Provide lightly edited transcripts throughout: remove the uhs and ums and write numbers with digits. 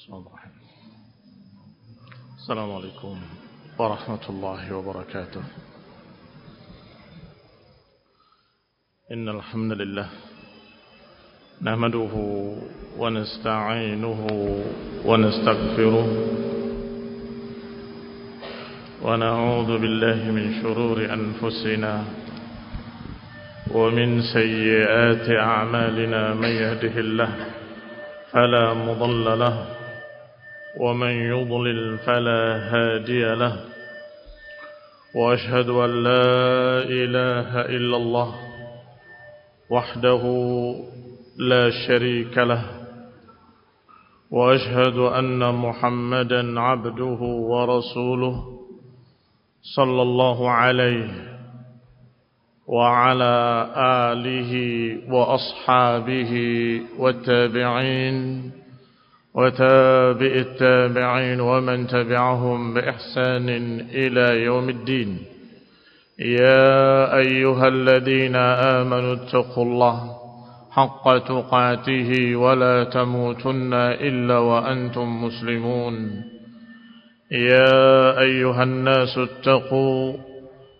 Bismillahirrahmanirrahim. Assalamualaikum warahmatullahi wabarakatuh. Innal hamdalillah nahmaduhu wa nasta'inuhu wa nastaghfiruh wa na'udzu billahi min shururi anfusina wa min sayyiati a'malina man yahdihillahu fala mudilla lahu ومن يضلل فلا هادي له وأشهد أن لا إله إلا الله وحده لا شريك له وأشهد أن محمدا عبده ورسوله صلى الله عليه وعلى آله وأصحابه والتابعين وتابع التابعين ومن تبعهم بإحسان إلى يوم الدين. يا أيها الذين آمنوا اتقوا الله حق تقاته ولا تموتن إلا وأنتم مسلمون. يا أيها الناس اتقوا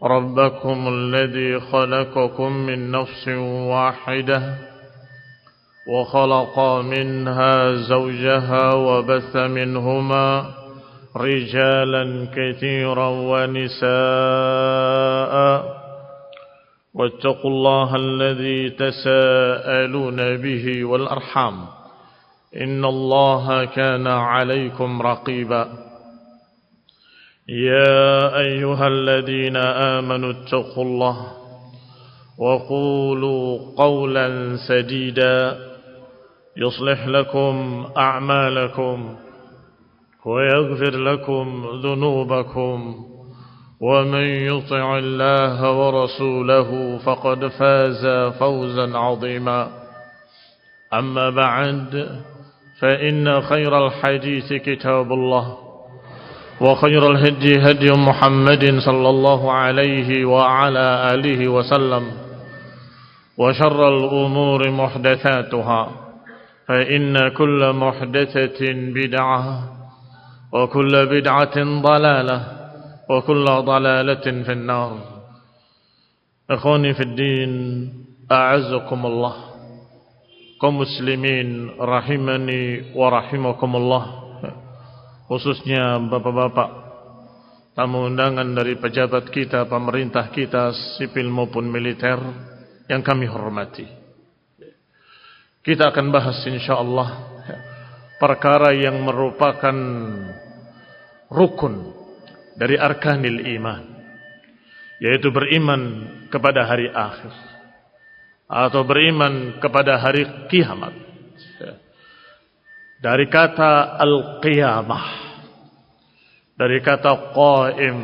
ربكم الذي خلقكم من نفس واحدة وخلق منها زوجها وبث منهما رجالا كثيرا ونساء واتقوا الله الذي تساءلون به والأرحام إن الله كان عليكم رقيبا. يا أيها الذين آمنوا اتقوا الله وقولوا قولا سديدا يصلح لكم أعمالكم ويغفر لكم ذنوبكم ومن يطع الله ورسوله فقد فاز فوزا عظيما. أما بعد فإن خير الحديث كتاب الله وخير الهدي هدي محمد صلى الله عليه وعلى آله وسلم وشر الأمور محدثاتها فإن كل محدثة بدعة وكل بدعة ضلالة وكل ضلالة في النار. إخواني في الدين أعزكم الله kaum muslimin rahimani wa rahimakumullah, khususnya bapak-bapak tamu undangan dari pejabat kita, pemerintah kita sipil maupun militer yang kami hormati. Kita akan bahas insyaallah perkara yang merupakan rukun dari arkanil iman, yaitu beriman kepada hari akhir atau beriman kepada hari kiamat. Dari kata al-qiyamah, dari kata qaim,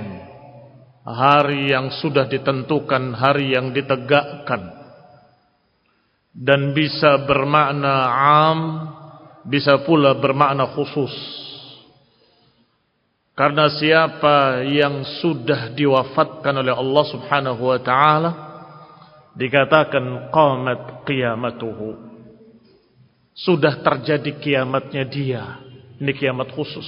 hari yang sudah ditentukan, hari yang ditegakkan, dan bisa bermakna am, bisa pula bermakna khusus. Karena siapa yang sudah diwafatkan oleh Allah Subhanahu wa taala dikatakan qamat qiyamatuhu, sudah terjadi kiamatnya dia. Ini kiamat khusus,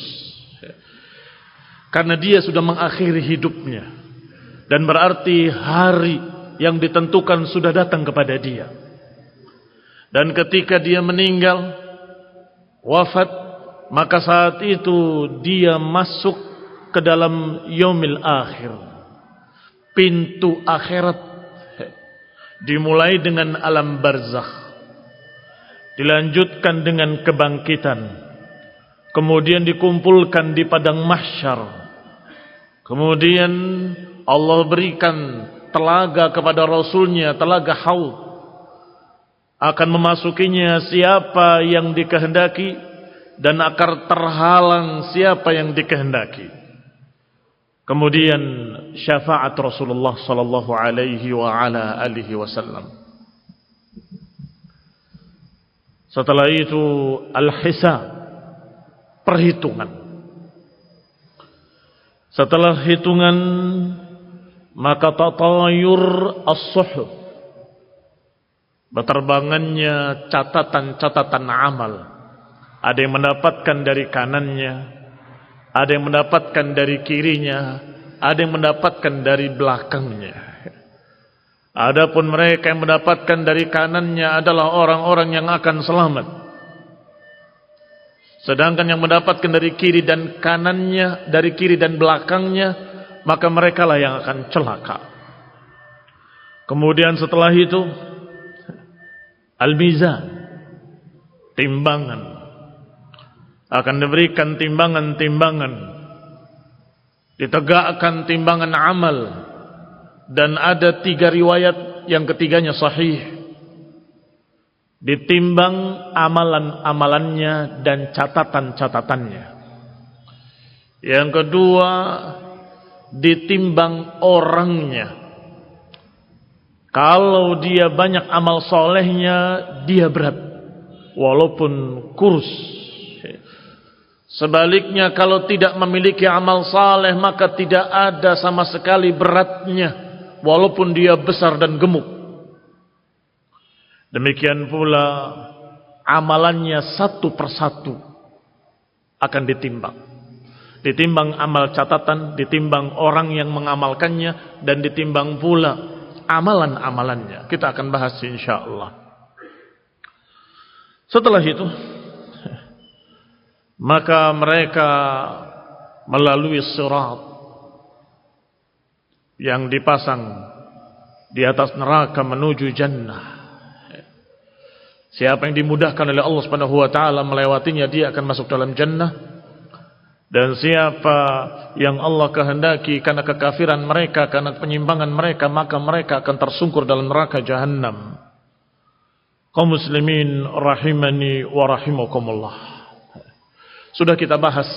karena dia sudah mengakhiri hidupnya, dan berarti hari yang ditentukan sudah datang kepada dia. Dan ketika dia meninggal, wafat, maka saat itu dia masuk ke dalam yaumil akhir, pintu akhirat. Dimulai dengan alam barzakh, dilanjutkan dengan kebangkitan, kemudian dikumpulkan di padang mahsyar, kemudian Allah berikan telaga kepada Rasulnya, telaga Haud. Akan memasukinya siapa yang dikehendaki dan akan terhalang siapa yang dikehendaki. Kemudian syafaat Rasulullah sallallahu alaihi wa ala alihi wasallam. Setelah itu al-hisab, perhitungan. Setelah hitungan maka tatayur as-suhuf, berterbangannya catatan-catatan amal Ada yang mendapatkan dari kanannya, ada yang mendapatkan dari kirinya, ada yang mendapatkan dari belakangnya. Adapun mereka yang mendapatkan dari kanannya adalah orang-orang yang akan selamat. Sedangkan yang mendapatkan dari kiri dan kanannya, dari kiri dan belakangnya, maka merekalah yang akan celaka. Kemudian setelah itu al-mizan, timbangan, akan diberikan timbangan-timbangan, ditegakkan timbangan amal, dan ada 3 riwayat yang ketiganya sahih. Ditimbang amalan-amalannya dan catatan-catatannya. Yang kedua, ditimbang orangnya. Kalau dia banyak amal solehnya, dia berat, walaupun kurus. Sebaliknya, kalau tidak memiliki amal saleh, maka tidak ada sama sekali beratnya, walaupun dia besar dan gemuk. Demikian pula amalannya satu persatu akan ditimbang. Ditimbang amal catatan, ditimbang orang yang mengamalkannya, dan ditimbang pula amalan-amalannya. Kita akan bahas insyaallah. Setelah itu, maka mereka melalui sirat yang dipasang di atas neraka menuju jannah. Siapa yang dimudahkan oleh Allah Subhanahu wa taala melewatinya, dia akan masuk dalam jannah. Dan siapa yang Allah kehendaki karena kekafiran mereka, karena penyimpangan mereka, maka mereka akan tersungkur dalam neraka jahannam. Kaum muslimin rahimani wa rahimakumullah. Sudah kita bahas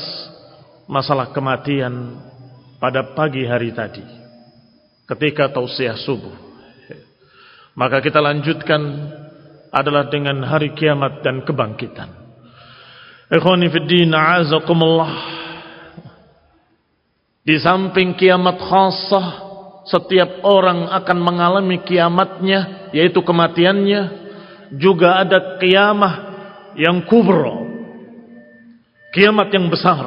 masalah kematian pada pagi hari tadi, ketika tausiah subuh. Maka kita lanjutkan adalah dengan hari kiamat dan kebangkitan. Ikhwani fid din, a'azakumullah. Di samping kiamat khassah, setiap orang akan mengalami kiamatnya, yaitu kematiannya. Juga ada kiamah yang kubra, kiamat yang besar,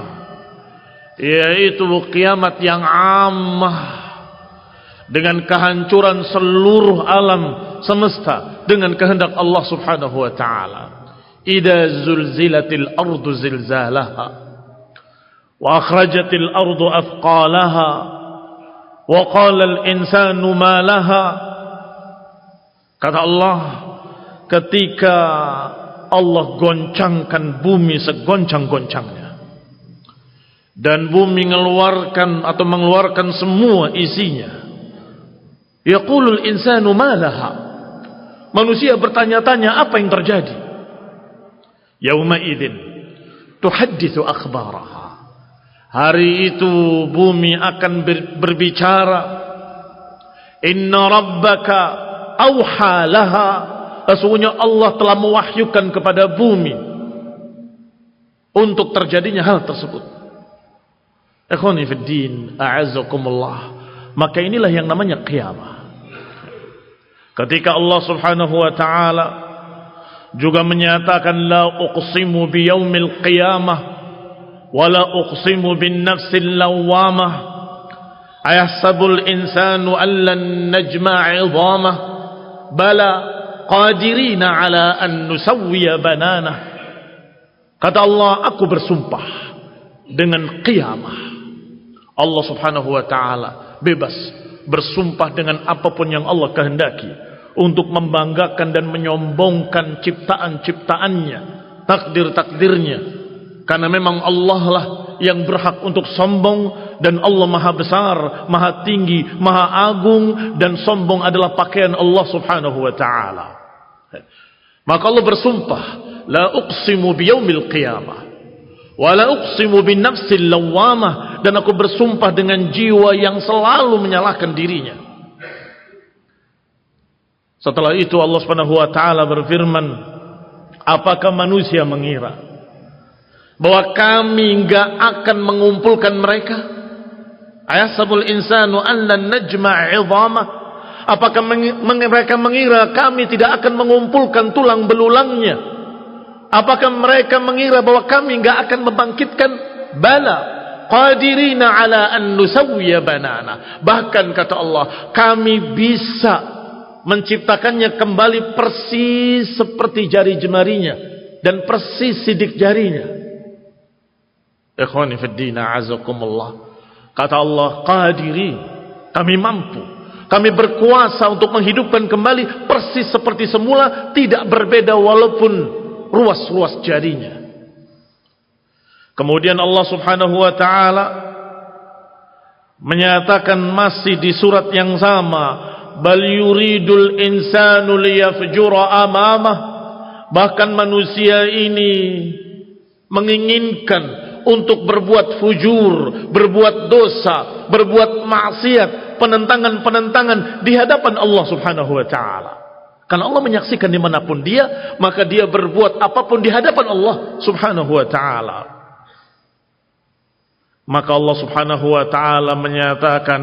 yaitu kiamat yang ammah, dengan kehancuran seluruh alam semesta dengan kehendak Allah Subhanahu wa taala. Idza zulzilatil ardu zilzalaha wa akhrajatil ardu athqalaha wa qala al insanu ma laha. Kata Allah, ketika Allah goncangkan bumi segoncang-goncangnya, dan bumi mengeluarkan semua isinya, yaqulul insanu ma laha. Manusia bertanya-tanya, apa yang terjadi? Yauma idzin tuhadditsu akhbaraha. Hari itu bumi akan berbicara. Inna rabbaka auha laha. Sesungguhnya Allah telah mewahyukan kepada bumi untuk terjadinya hal tersebut. Ikhwani fid din, a'azzakumullah. Maka inilah yang namanya qiyamah. Ketika Allah Subhanahu wa taala juga menyatakan la uqsimu biyaumil qiyamah wa la uqsimu bin nafsil lawwamah ayahsabul insanu an lan najma'a 'idhamah bala qadirina 'ala an nusawwiya bananah. Kata Allah, aku bersumpah dengan qiyamah. Allah Subhanahu wa taala bebas bersumpah dengan apapun yang Allah kehendaki untuk membanggakan dan menyombongkan ciptaan-ciptaannya, takdir-takdirnya, karena memang Allah lah yang berhak untuk sombong, dan Allah maha besar, maha tinggi, maha agung, dan sombong adalah pakaian Allah Subhanahu wa ta'ala. Maka Allah bersumpah, la uqsimu biyaumil qiyamah wa la uqsimu bin nafsil lawwamah, dan aku bersumpah dengan jiwa yang selalu menyalahkan dirinya. Setelah itu Allah Subhanahu wa taala berfirman, apakah manusia mengira bahwa kami enggak akan mengumpulkan mereka? Ayahsabul insanu an lan najma' 'idhamah. Apakah mereka mengira kami tidak akan mengumpulkan tulang belulangnya? Apakah mereka mengira bahwa kami enggak akan membangkitkan? Bala, qadirina ala an nusawwiya banana. Bahkan kata Allah, kami bisa menciptakannya kembali persis seperti jari jemarinya dan persis sidik jarinya. Ikhwani fid din, a'azakumullah. Kata Allah, qadirin, kami mampu, kami berkuasa untuk menghidupkan kembali persis seperti semula, tidak berbeda walaupun ruas-ruas jarinya. Kemudian Allah Subhanahu wa taala menyatakan masih di surat yang sama, bal yuridul insanu liyafjura amamah. Bahkan manusia ini menginginkan untuk berbuat fujur, berbuat dosa, berbuat maksiat, penentangan-penentangan di hadapan Allah Subhanahu wa taala. Karena Allah menyaksikan dimanapun dia, maka dia berbuat apapun di hadapan Allah Subhanahu wa taala. Maka Allah Subhanahu wa taala menyatakan,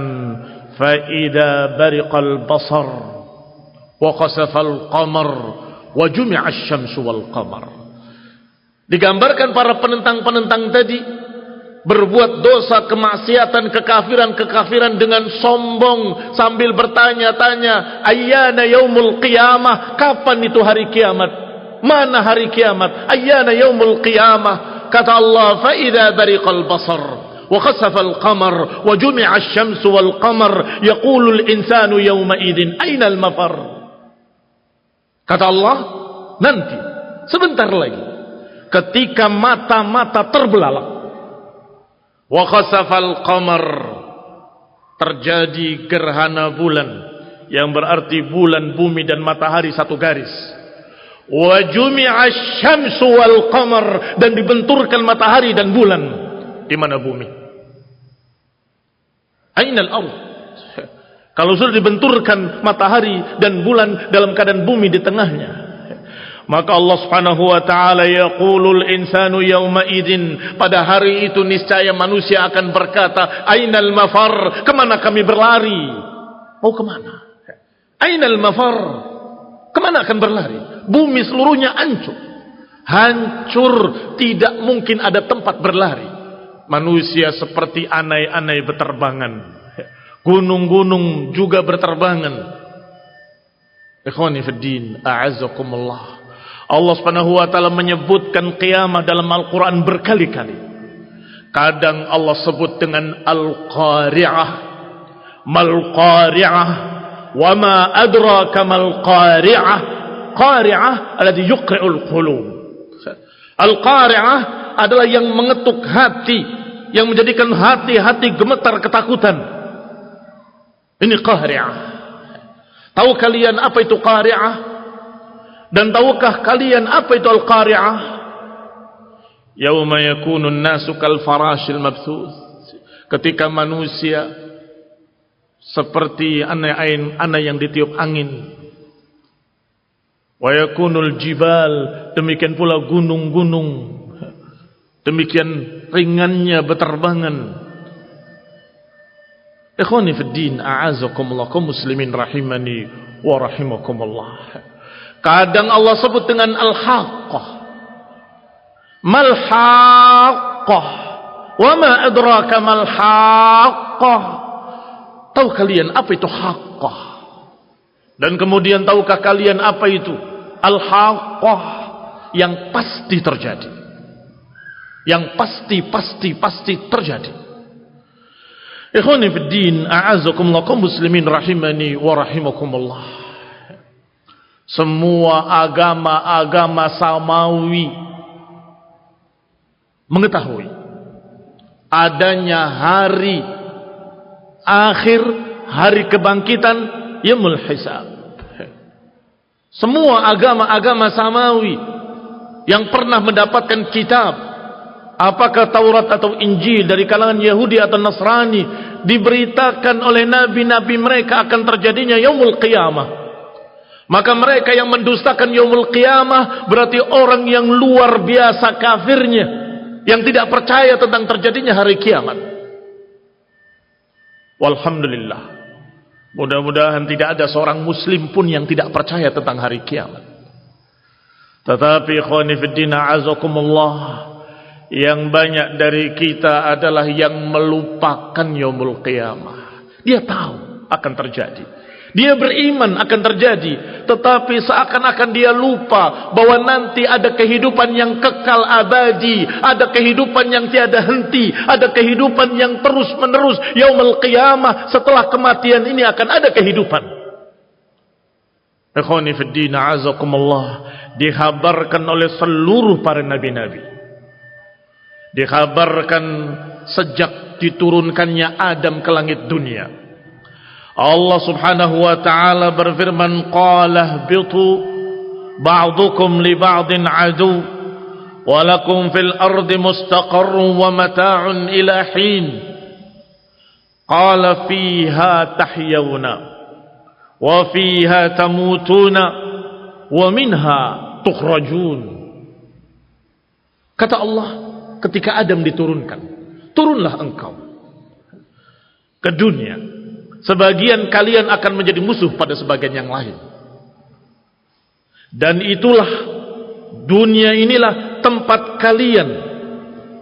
fa idza bariqal basar wa khasafal qamar wa jumi'a asy-syamsu wal qamar. Digambarkan para penentang-penentang tadi berbuat dosa, kemaksiatan, kekafiran dengan sombong sambil bertanya-tanya, ayyana yaumul qiyamah, kapan itu hari kiamat? Mana hari kiamat? Ayyana yaumul qiyamah? Kata Allah, fa idza bariqal basar wa khasafal qamar wa jumi'a asy-syamsu wal qamar yaqulul insanu yawma idzin aina al mafar. Kata Allah, nanti sebentar lagi ketika mata-mata terbelalak, wa khasafal qamar, terjadi gerhana bulan, yang berarti bulan, bumi dan matahari satu garis. Wa jumi'a asy-syamsu wal qamar, dan dibenturkan matahari dan bulan. Di mana bumi? Ainal ardh? Kalau sudah dibenturkan matahari dan bulan dalam keadaan bumi di tengahnya, maka Allah Subhanahu wa taala yaqulul insanu yauma idzin, pada hari itu niscaya manusia akan berkata, ainal mafar, kemana kami berlari? Mau kemana? Ainal mafar, kemana akan berlari? Bumi seluruhnya hancur, tidak mungkin ada tempat berlari. Manusia seperti anai-anai berterbangan, gunung-gunung juga berterbangan. Ikhwani fid din, a'azzakumullah. Allah Subhanahu wa taala menyebutkan qiyamah dalam Al-Qur'an berkali-kali. Kadang Allah sebut dengan Al-Qari'ah, Mal Qari'ah, wa ma adraka mal Qari'ah. Qari'ah alladhi yuqri'ul qulub. Al-Qari'ah adalah yang mengetuk hati, yang menjadikan hati-hati gemetar ketakutan. Ini Qari'ah. Tahu kalian apa itu Qari'ah? Dan tahukah kalian apa itu Al-Qari'ah? Yauma yakunun nasu kal farashil mabthuth. Ketika manusia seperti anai yang ditiup angin. Wa yakunul jibal, demikian pula gunung-gunung, demikian ringannya berterbangan. Ikhwani fid din, a'azakumullah, kaum muslimin rahimani wa rahimakumullah. Kadang Allah sebut dengan al-haqqah. Mal haqqah, wa ma adraka mal haqqah. Tahu kalian apa itu haqqah? Dan kemudian tahukah kalian apa itu al-haqqah? Yang pasti terjadi, yang pasti terjadi. Ikhwani fid din, a'azakumullah, kaum muslimin rahimani wa rahimakumullah. Semua agama-agama samawi mengetahui adanya hari akhir, hari kebangkitan, yaumul hisab. Semua agama-agama samawi yang pernah mendapatkan kitab, apakah Taurat atau Injil, dari kalangan Yahudi atau Nasrani, diberitakan oleh nabi-nabi mereka akan terjadinya yaumul qiyamah. Maka mereka yang mendustakan yaumul qiyamah berarti orang yang luar biasa kafirnya, yang tidak percaya tentang terjadinya hari kiamat. Walhamdulillah, mudah-mudahan tidak ada seorang muslim pun yang tidak percaya tentang hari kiamat. Tetapi ikhwani fiddin a'azakumullah, yang banyak dari kita adalah yang melupakan yaumul qiyamah. Dia tahu akan terjadi, dia beriman akan terjadi, tetapi seakan-akan dia lupa bahwa nanti ada kehidupan yang kekal abadi, ada kehidupan yang tiada henti, ada kehidupan yang terus menerus. Yaumul qiyamah, setelah kematian ini akan ada kehidupan. Ikhwani fiddin a'azakumullah, dikhabarkan oleh seluruh para nabi-nabi, dikhabarkan sejak diturunkannya Adam ke langit dunia. Allah subhanahu wa ta'ala berfirman, qala ihbitu ba'dukum li ba'din adu wa lakum fil ardi mustaqarrun wa mata'un ila hin qala fiha tahyawna wa fiha tamutuna wa minha tukhrajun. Kata Allah ketika Adam diturunkan, turunlah engkau ke dunia. Sebagian kalian akan menjadi musuh pada sebagian yang lain. Dan itulah, dunia inilah tempat kalian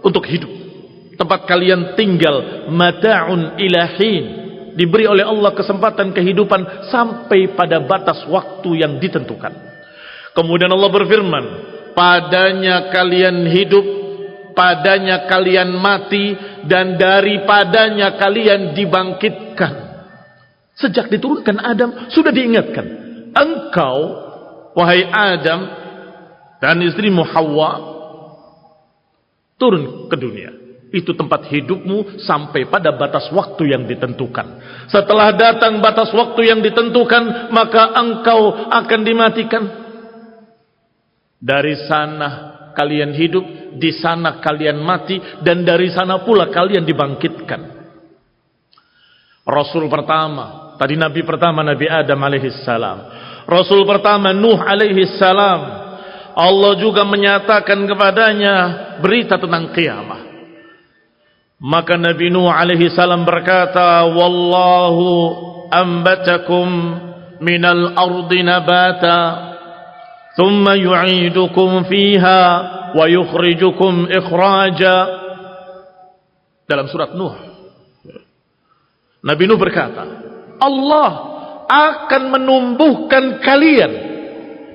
untuk hidup, tempat kalian tinggal. Mata'un ilahin, diberi oleh Allah kesempatan kehidupan sampai pada batas waktu yang ditentukan. Kemudian Allah berfirman, padanya kalian hidup, padanya kalian mati, dan daripadanya kalian dibangkitkan. Sejak diturunkan Adam sudah diingatkan, engkau wahai Adam dan istrimu Hawa, turun ke dunia. Itu tempat hidupmu sampai pada batas waktu yang ditentukan. Setelah datang batas waktu yang ditentukan, maka engkau akan dimatikan. Dari sana kalian hidup, di sana kalian mati, dan dari sana pula kalian dibangkitkan. Rasul pertama, tadi Nabi pertama Nabi Adam alaihissalam, Rasul pertama Nuh alaihissalam, Allah juga menyatakan kepadanya berita tentang kiamat. Maka Nabi Nuh alaihissalam berkata, wallahu ambatakum minal ardi nabata thumma yu'idukum fiha wa yukhrijukum ikhraja. Dalam surat Nuh, Nabi Nuh berkata, Allah akan menumbuhkan kalian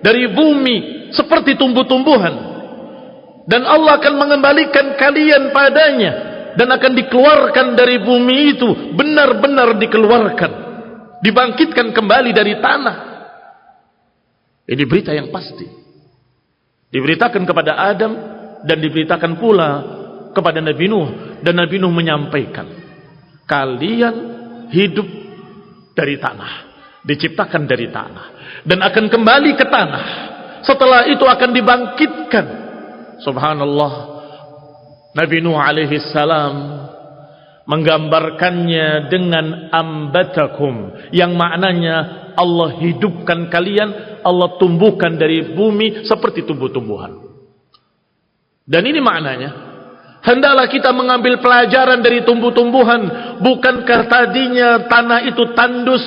dari bumi seperti tumbuh-tumbuhan, dan Allah akan mengembalikan kalian padanya, dan akan dikeluarkan dari bumi itu, benar-benar dikeluarkan, dibangkitkan kembali dari tanah. Ini berita yang pasti, diberitakan kepada Adam dan diberitakan pula kepada Nabi Nuh. Dan Nabi Nuh menyampaikan, kalian hidup dari tanah, diciptakan dari tanah, dan akan kembali ke tanah. Setelah itu akan dibangkitkan. Subhanallah, Nabi Nuh alaihi salam menggambarkannya dengan ambatakum, yang maknanya Allah hidupkan kalian, Allah tumbuhkan dari bumi seperti tumbuh-tumbuhan. Dan ini maknanya, hendaklah kita mengambil pelajaran dari tumbuh-tumbuhan. Bukankah tadinya tanah itu tandus?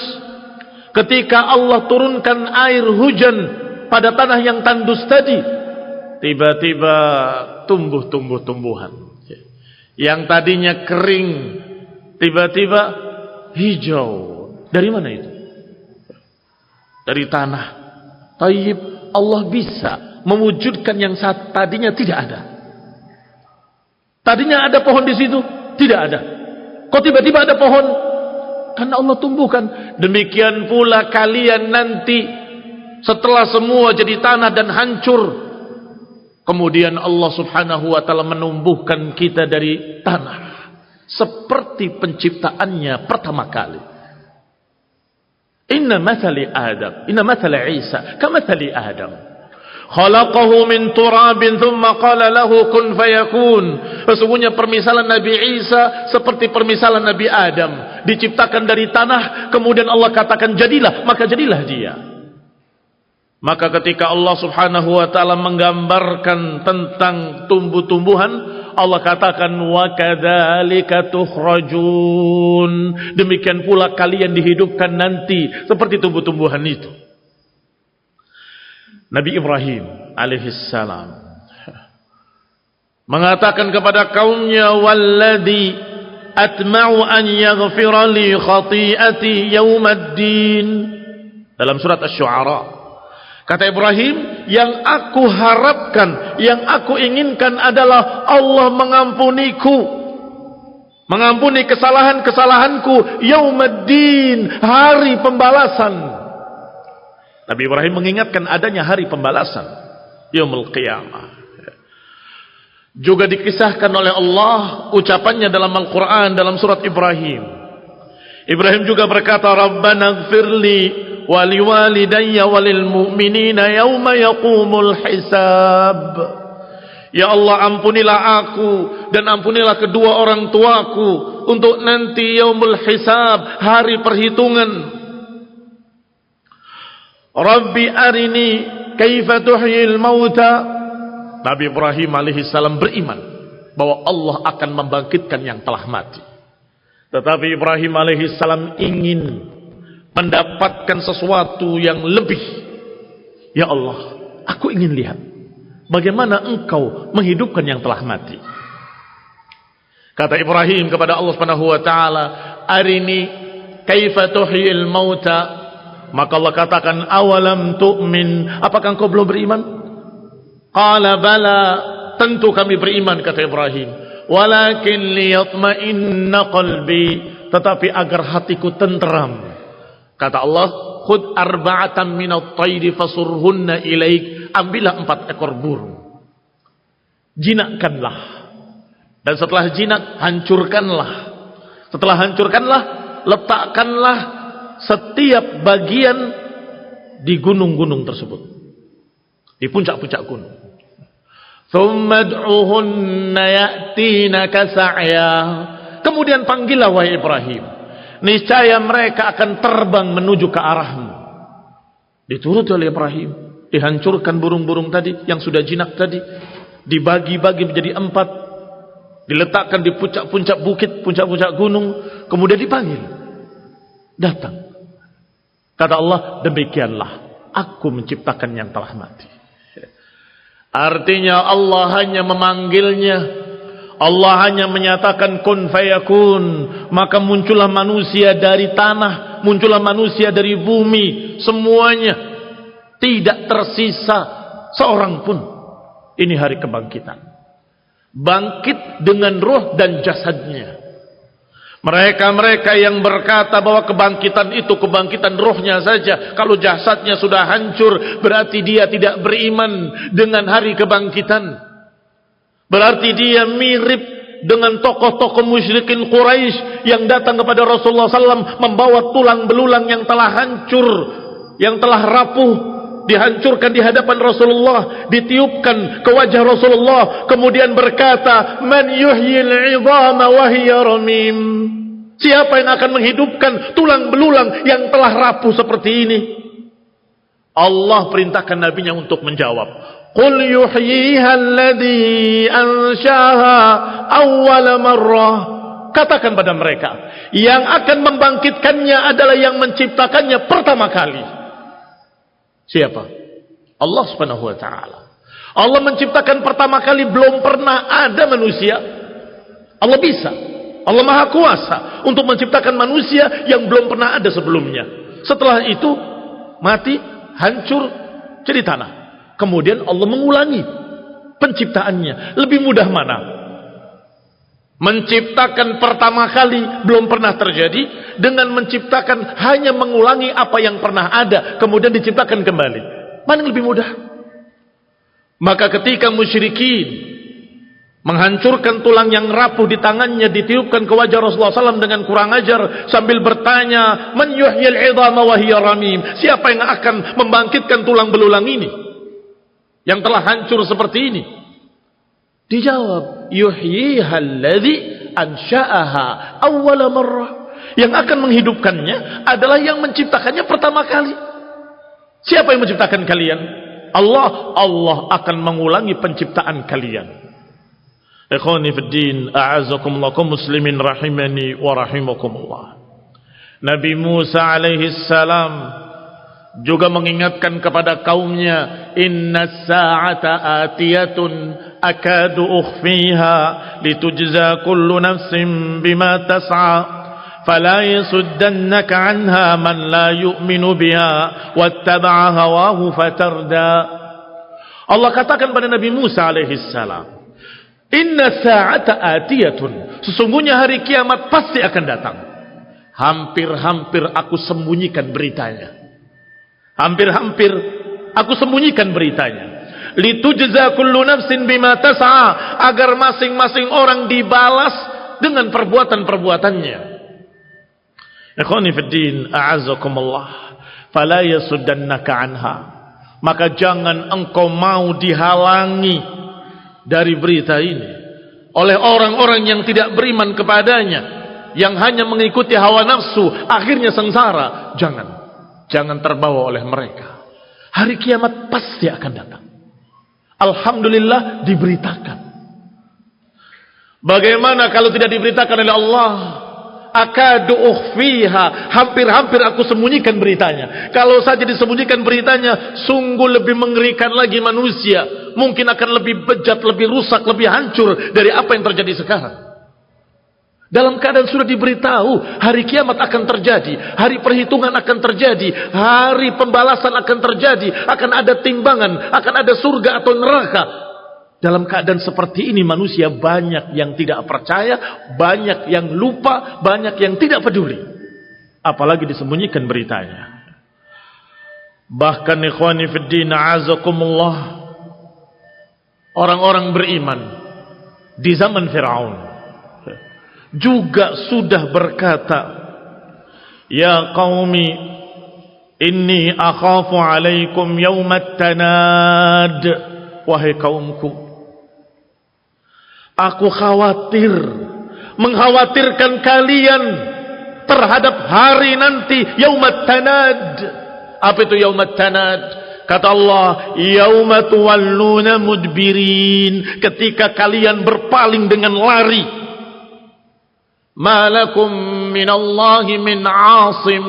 Ketika Allah turunkan air hujan pada tanah yang tandus tadi, tiba-tiba tumbuh tumbuh-tumbuhan. Yang tadinya kering, tiba-tiba hijau. Dari mana itu? Dari tanah. Tayyib, Allah bisa mewujudkan yang saat tadinya tidak ada. Tadinya ada pohon di situ, tidak ada. Kok tiba-tiba ada pohon? Karena Allah tumbuhkan. Demikian pula kalian nanti, setelah semua jadi tanah dan hancur, kemudian Allah subhanahu wa ta'ala menumbuhkan kita dari tanah seperti penciptaannya pertama kali. Inna mathali Adam, inna mathali Isa kamathali Adam, khalaqahu min turabin thumma qala lahu kun fayakun. Sesungguhnya permisalan Nabi Isa seperti permisalan Nabi Adam, diciptakan dari tanah, kemudian Allah katakan jadilah, maka jadilah dia. Maka ketika Allah subhanahu wa ta'ala menggambarkan tentang tumbuh-tumbuhan, Allah katakan wa kadzalika tukhrajun, demikian pula kalian dihidupkan nanti seperti tumbuh-tumbuhan itu. Nabi Ibrahim alaihissalam mengatakan kepada kaumnya, walladzi atma'u an yaghfira li khati'ati yaumaddin, dalam surat Asy-Syu'ara. Kata Ibrahim, yang aku harapkan, yang aku inginkan adalah Allah mengampuni kesalahan-kesalahanku yaumaddin, hari pembalasan. Nabi Ibrahim mengingatkan adanya hari pembalasan, yaumul qiyamah. Juga dikisahkan oleh Allah ucapannya dalam Al-Quran dalam surat Ibrahim. Ibrahim juga berkata, Rabbana ighfirli wa liwalidayya walil mu'minina yawma yaqumul hisab. Ya Allah, ampunilah aku dan ampunilah kedua orang tuaku untuk nanti yaumul hisab, hari perhitungan. Rabbi arini kaifa tuhyil mauta. Nabi Ibrahim alaihissalam beriman bahwa Allah akan membangkitkan yang telah mati. Tetapi Ibrahim alaihissalam ingin mendapatkan sesuatu yang lebih. Ya Allah, aku ingin lihat bagaimana engkau menghidupkan yang telah mati. Kata Ibrahim kepada Allah Subhanahu wa taala, arini kaifa tuhyil mauta. Maka Allah katakan, awalam tu'min, apakah engkau belum beriman? Qala bala, tentu kami beriman, kata Ibrahim. Walakin liyatma'inna qalbi, tetapi agar hatiku tenteram. Kata Allah, khud arba'atan minat tayri fasurhunna ilaik, ambillah 4 ekor burung, jinakkanlah, dan setelah jinak hancurkanlah. Setelah hancurkanlah, letakkanlah setiap bagian di gunung-gunung tersebut, di puncak-puncak gunung. Thumma ad'uhunna ya'tinaka sa'ya. Kemudian panggillah wahai Ibrahim, niscaya mereka akan terbang menuju ke arahmu. Dituruti oleh Ibrahim, dihancurkan burung-burung tadi yang sudah jinak tadi, dibagi-bagi menjadi 4, diletakkan di puncak-puncak bukit, puncak-puncak gunung, kemudian dipanggil, datang. Kata Allah, demikianlah aku menciptakan yang telah mati. Artinya Allah hanya memanggilnya, Allah hanya menyatakan kun fayakun, maka muncullah manusia dari tanah, muncullah manusia dari bumi, semuanya, tidak tersisa seorang pun. Ini hari kebangkitan, bangkit dengan roh dan jasadnya. Mereka-mereka yang berkata bahwa kebangkitan itu kebangkitan rohnya saja, kalau jasadnya sudah hancur, berarti dia tidak beriman dengan hari kebangkitan. Berarti dia mirip dengan tokoh-tokoh musyrikin Quraisy yang datang kepada Rasulullah SAW membawa tulang belulang yang telah hancur, yang telah rapuh, dihancurkan di hadapan Rasulullah, ditiupkan ke wajah Rasulullah, kemudian berkata, man yuhyil 'idhama wa hiya ramim. Siapa yang akan menghidupkan tulang belulang yang telah rapuh seperti ini? Allah perintahkan nabinya untuk menjawab, qul yuhyiha alladhi anshaha awwala marrah. Katakan pada mereka, yang akan membangkitkannya adalah yang menciptakannya pertama kali. Siapa? Allah Subhanahu wa taala. Allah menciptakan pertama kali, belum pernah ada manusia. Allah bisa, Allah Maha Kuasa untuk menciptakan manusia yang belum pernah ada sebelumnya. Setelah itu mati, hancur, jadi tanah. Kemudian Allah mengulangi penciptaannya. Lebih mudah mana? Menciptakan pertama kali belum pernah terjadi, dengan menciptakan hanya mengulangi apa yang pernah ada kemudian diciptakan kembali. Mana yang lebih mudah? Maka ketika musyrikin menghancurkan tulang yang rapuh di tangannya, ditiupkan ke wajah Rasulullah SAW dengan kurang ajar sambil bertanya, man yuhyil 'idhama wa hiya ramim. Siapa yang akan membangkitkan tulang belulang ini yang telah hancur seperti ini? Dijawab, yuhyiha alladhi ansha'aha awwala marrah. Yang akan menghidupkannya adalah yang menciptakannya pertama kali. Siapa yang menciptakan kalian? Allah. Allah akan mengulangi penciptaan kalian. Ikhwani fid din, a'azzakumullah, kaum muslimin rahimani wa rahimakumullah. Nabi Musa alaihi salam juga mengingatkan kepada kaumnya, inna sa'ata atiyatun akadu ukhfiha litujza kullu nafsin bima tas'a fala yasuddannaka 'anha man la yu'minu biha wattaba'a hawahu fatarda. Allah katakan pada Nabi Musa alaihi salam, inna sa'ata atiyatun, sesungguhnya hari kiamat pasti akan datang. Hampir-hampir aku sembunyikan beritanya. Hampir-hampir aku sembunyikan beritanya. Litujza kullu nafsin bima tas'a, agar masing-masing orang dibalas dengan perbuatan-perbuatannya. Ikhwani fid din, a'azzakumullah. Fala yasuddannaka anha, maka jangan engkau mau dihalangi dari berita ini oleh orang-orang yang tidak beriman kepadanya, yang hanya mengikuti hawa nafsu, akhirnya sengsara. Jangan terbawa oleh mereka. Hari kiamat pasti akan datang. Alhamdulillah diberitakan. Bagaimana kalau tidak diberitakan oleh Allah? Akadu ukhfiha, hampir-hampir aku sembunyikan beritanya. Kalau saja disembunyikan beritanya, sungguh lebih mengerikan lagi manusia. Mungkin akan lebih bejat, lebih rusak, lebih hancur dari apa yang terjadi sekarang. Dalam keadaan sudah diberitahu, hari kiamat akan terjadi, hari perhitungan akan terjadi, hari pembalasan akan terjadi, akan ada timbangan, akan ada surga atau neraka. Dalam keadaan seperti ini manusia banyak yang tidak percaya, banyak yang lupa, banyak yang tidak peduli. Apalagi disembunyikan beritanya. Bahkan ikhwani fid din, a'azakumullah, orang-orang beriman di zaman Fir'aun juga sudah berkata, ya qaumi inni akhafu alaikum yawmat tanad, wahai kaumku, aku khawatir, mengkhawatirkan kalian terhadap hari nanti, yaumat tanad. Apa itu yaumat tanad? Kata Allah, yauma tuwalluna mudbirin, ketika kalian berpaling dengan lari. Malakum minallahi min asim,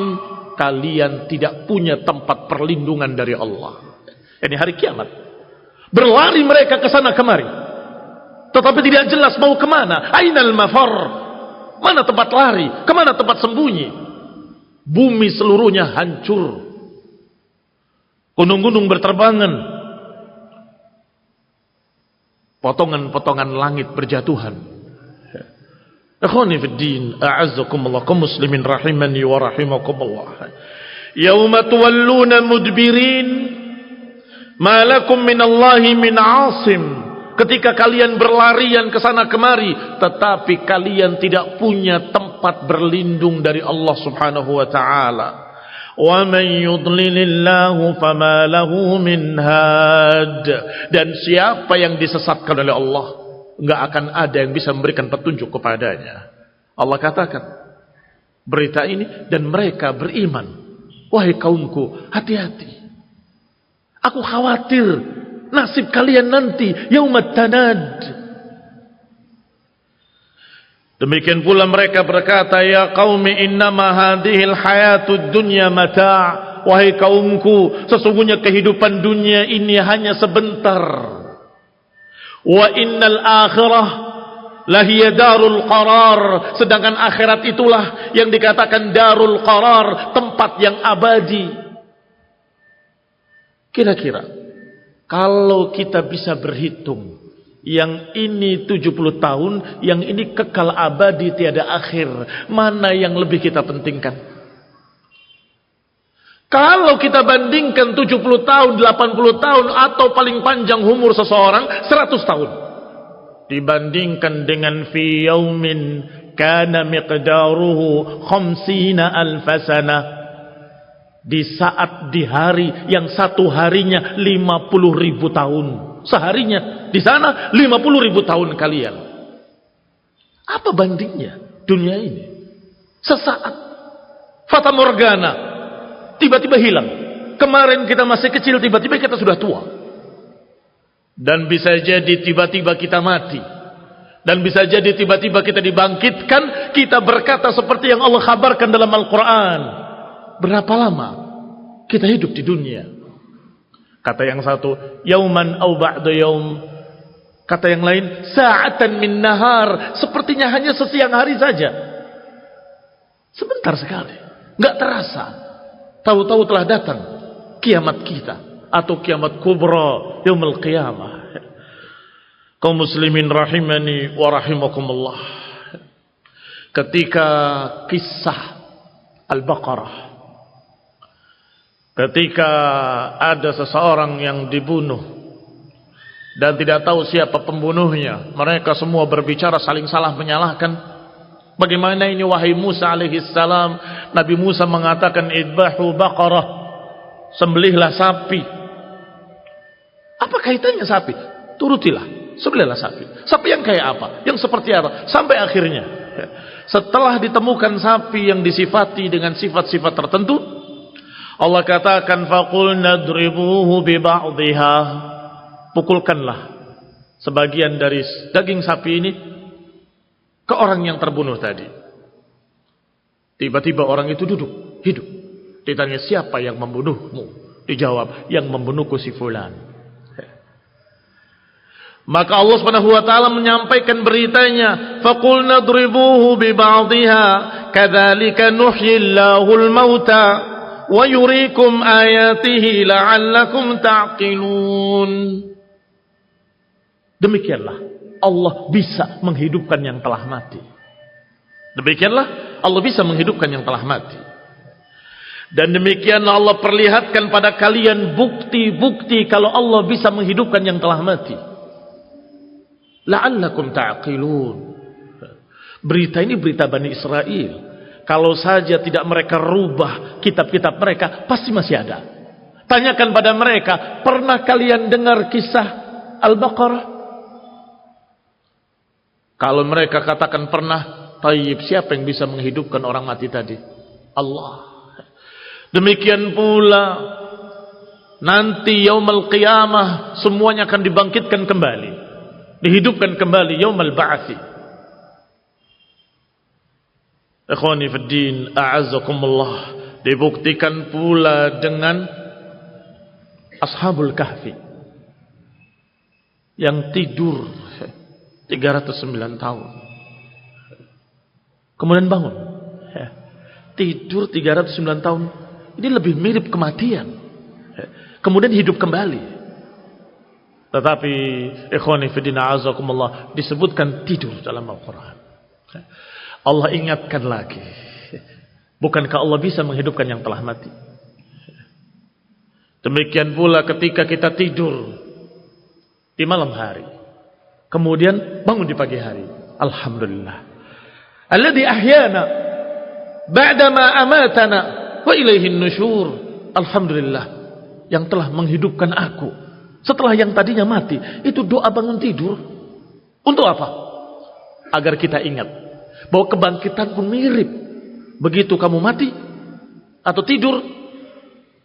kalian tidak punya tempat perlindungan dari Allah. Ini hari kiamat. Berlari mereka ke sana kemari, tetapi tidak jelas mau kemana. Ainal mafar, mana tempat lari, kemana tempat sembunyi. Bumi seluruhnya hancur, gunung-gunung berterbangan, potongan-potongan langit berjatuhan. Ikhwani fid din, a'azzakumullah, kaum muslimin rahimani wa rahimakumullah. Yauma tuwalluna mudbirin, ma lakum minallahi min asim, ketika kalian berlarian ke sana kemari, tetapi kalian tidak punya tempat berlindung dari Allah Subhanahu wa taala. Wa man yudlilillahu fama lahu min had, dan siapa yang disesatkan oleh Allah, enggak akan ada yang bisa memberikan petunjuk kepadanya. Allah katakan berita ini, dan mereka beriman. Wahai kaumku, hati-hati. Aku khawatir nasib kalian nanti, yaumat tanad. Demikian pula mereka berkata, ya qaumi innama hadhil hayatud dunya mata'. Wahai kaumku, sesungguhnya kehidupan dunia ini hanya sebentar. Wa innal akhirah lahiya darul qarar, sedangkan akhirat itulah yang dikatakan darul qarar, tempat yang abadi. Kira-kira kalau kita bisa berhitung, yang ini 70 tahun, yang ini kekal abadi tiada akhir, mana yang lebih kita pentingkan? Kalau kita bandingkan 70 tahun, 80 tahun, atau paling panjang umur seseorang 100 tahun, dibandingkan dengan fi yaumin kana miqdaruhu 50 alfasana, di saat di hari yang satu harinya 50.000 tahun, seharinya di sana 50.000 tahun kalian. Apa bandingnya dunia ini? Sesaat, fata morgana, tiba-tiba hilang. Kemarin kita masih kecil, tiba-tiba kita sudah tua. Dan bisa jadi tiba-tiba kita mati, dan bisa jadi tiba-tiba kita dibangkitkan. Kita berkata seperti yang Allah kabarkan dalam Al-Quran, berapa lama kita hidup di dunia? Kata yang satu, yauman au ba'da yaum. Kata yang lain, sa'atan min nahar, sepertinya hanya sesiang hari saja. Sebentar sekali, enggak terasa. Tahu-tahu telah datang kiamat kita atau kiamat kubra, yaumul qiyamah. Kaum muslimin rahimani wa rahimakumullah. Ketika kisah Al-Baqarah, ketika ada seseorang yang dibunuh dan tidak tahu siapa pembunuhnya, mereka semua berbicara saling salah menyalahkan. Bagaimana ini wahai Musa alaihissalam? Nabi Musa mengatakan idbahu baqarah, sembelihlah sapi. Apa kaitannya sapi? Turutilah, sembelihlah sapi. Sapi yang kayak apa? Yang seperti apa? Sampai akhirnya setelah ditemukan sapi yang disifati dengan sifat-sifat tertentu, Allah katakan faqulna dribuhu bi ba'dihha, pukulkanlah sebagian dari daging sapi ini ke orang yang terbunuh tadi. Tiba-tiba orang itu duduk, hidup. Ditanya, siapa yang membunuhmu? Dijawab, yang membunuhku si fulan. Maka Allah Subhanahu wa taala menyampaikan beritanya, faqulna dribuhu bi ba'dihha kadzalika nuhyillahul mauta wa yuriikum ayatihi la'allakum ta'qilun. Demikianlah Allah bisa menghidupkan yang telah mati. Demikianlah Allah bisa menghidupkan yang telah mati. Dan demikianlah Allah perlihatkan pada kalian bukti-bukti kalau Allah bisa menghidupkan yang telah mati. La'allakum ta'qilun. Berita ini berita Bani Israel. Kalau saja tidak mereka rubah kitab-kitab mereka, pasti masih ada. Tanyakan pada mereka, pernah kalian dengar kisah Al-Baqarah? Kalau mereka katakan pernah, tayyib, siapa yang bisa menghidupkan orang mati tadi? Allah. Demikian pula nanti yaumul qiyamah semuanya akan dibangkitkan kembali, dihidupkan kembali, yaumul ba'atsi. Ikhwani fid din, a'azzakumullah. Dibuktikan pula dengan Ashabul Kahfi yang tidur 309 tahun. Kemudian bangun. Tidur 309 tahun. Ini lebih mirip kematian. Kemudian hidup kembali. Tetapi ikhwani fillah a'azakumullah, disebutkan tidur dalam Al-Quran. Allah ingatkan lagi. Bukankah Allah bisa menghidupkan yang telah mati? Demikian pula ketika kita tidur di malam hari, kemudian bangun di pagi hari. Alhamdulillah. Alladzi ahyana ba'dama amatana wa ilaihin nusyur. Alhamdulillah, yang telah menghidupkan aku setelah yang tadinya mati. Itu doa bangun tidur. Untuk apa? Agar kita ingat bahwa kebangkitan pun mirip. Begitu kamu mati atau tidur,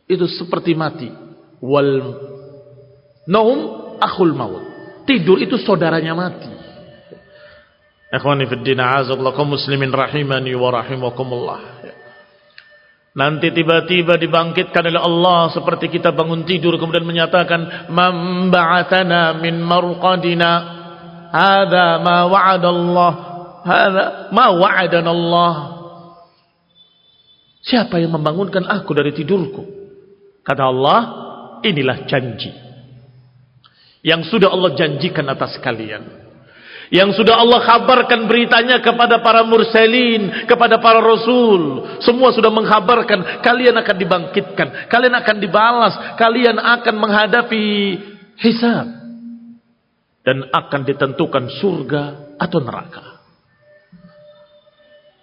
itu seperti mati. Wal naum akhul maut. Tidur itu saudaranya mati. Ikhwani fid din, a'azakumullah, kaum muslimin rahimani wa rahimakumullah. Nanti tiba-tiba dibangkitkan oleh Allah seperti kita bangun tidur kemudian menyatakan, "Man ba'atsana min marqadina, hadza ma wa'ada Allah, hadza ma wa'adana Allah." Siapa yang membangunkan aku dari tidurku? Kata Allah, inilah janji yang sudah Allah janjikan atas kalian, yang sudah Allah kabarkan beritanya kepada para mursalin, kepada para rasul. Semua sudah mengkabarkan kalian akan dibangkitkan, kalian akan dibalas, kalian akan menghadapi hisab dan akan ditentukan surga atau neraka.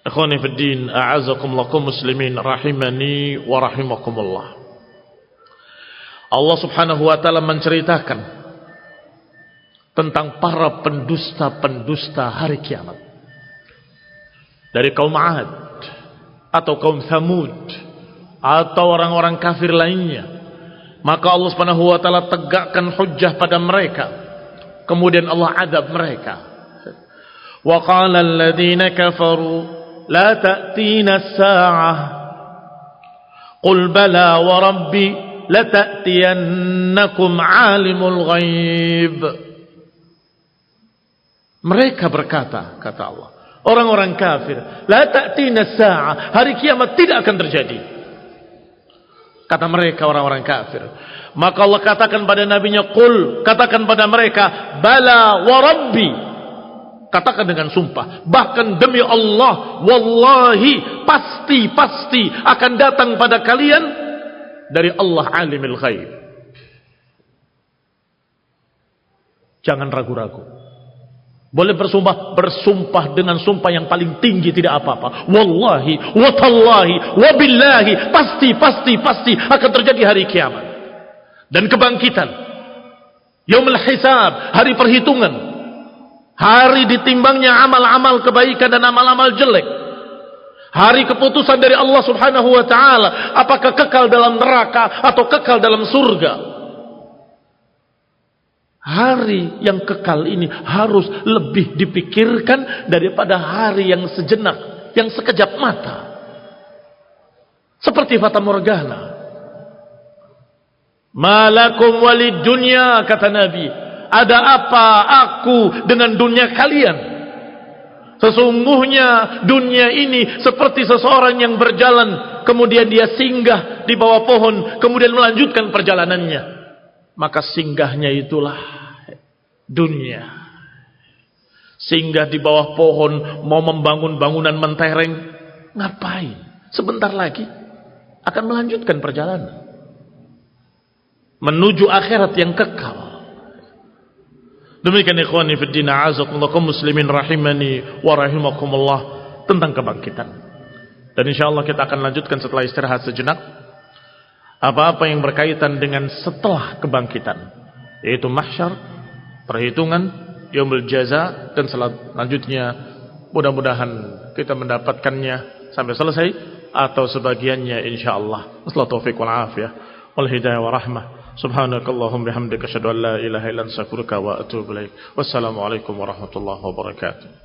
Ikhwani fid din, a'azakumullah, kaum muslimin rahimani wa rahimakumullah. Allah Subhanahu wa taala menceritakan tentang para pendusta-pendusta hari kiamat. Dari kaum 'Ad atau kaum Thamud atau orang-orang kafir lainnya. Maka Allah Subhanahu wa taala tegakkan hujjah pada mereka. Kemudian Allah adab mereka. Wa qala alladziina kafaru la ta'tina as-sa'ah qul bala wa rabbi lata'tiyannakum 'alimul ghaib. Mereka berkata, kata Allah, orang-orang kafir, la ta'tina sa'ah, hari kiamat tidak akan terjadi. Kata mereka orang-orang kafir. Maka Allah katakan pada nabinya, qul, katakan pada mereka, bala wa rabbi. Katakan dengan sumpah, bahkan demi Allah, wallahi, pasti akan datang pada kalian dari Allah alimul ghaib. Jangan ragu-ragu. Boleh bersumpah dengan sumpah yang paling tinggi, tidak apa-apa. Wallahi, watallahi, wabillahi, pasti akan terjadi hari kiamat. Dan kebangkitan. Yaumul hisab, hari perhitungan. Hari ditimbangnya amal-amal kebaikan dan amal-amal jelek. Hari keputusan dari Allah Subhanahu wa taala, apakah kekal dalam neraka atau kekal dalam surga. Hari yang kekal ini harus lebih dipikirkan daripada hari yang sejenak, yang sekejap mata. Seperti fata morgana. Malakum walid dunya, kata Nabi. Ada apa aku dengan dunia kalian? Sesungguhnya dunia ini seperti seseorang yang berjalan, kemudian dia singgah di bawah pohon, kemudian melanjutkan perjalanannya. Maka singgahnya itulah dunia. Singgah di bawah pohon, mau membangun bangunan mentereng, ngapain? Sebentar lagi akan melanjutkan perjalanan menuju akhirat yang kekal. Demikian ikhwani fi din, a'azakumullah kaum muslimin rahimani wa rahimakumullah, tentang kebangkitan. Dan insyaallah kita akan lanjutkan setelah istirahat sejenak apa-apa yang berkaitan dengan setelah kebangkitan, yaitu mahsyar, perhitungan, yaumul jaza, dan selanjutnya mudah-mudahan kita mendapatkannya sampai selesai atau sebagiannya insyaallah. Wassalatu taufiq wal afiyah wal hidayah wa rahmah. Subhanakallahumma bihamdika asyhadu an la ilaha illa anta astaghfiruka wa atubu ilaik. Wassalamu alaikum warahmatullahi wabarakatuh.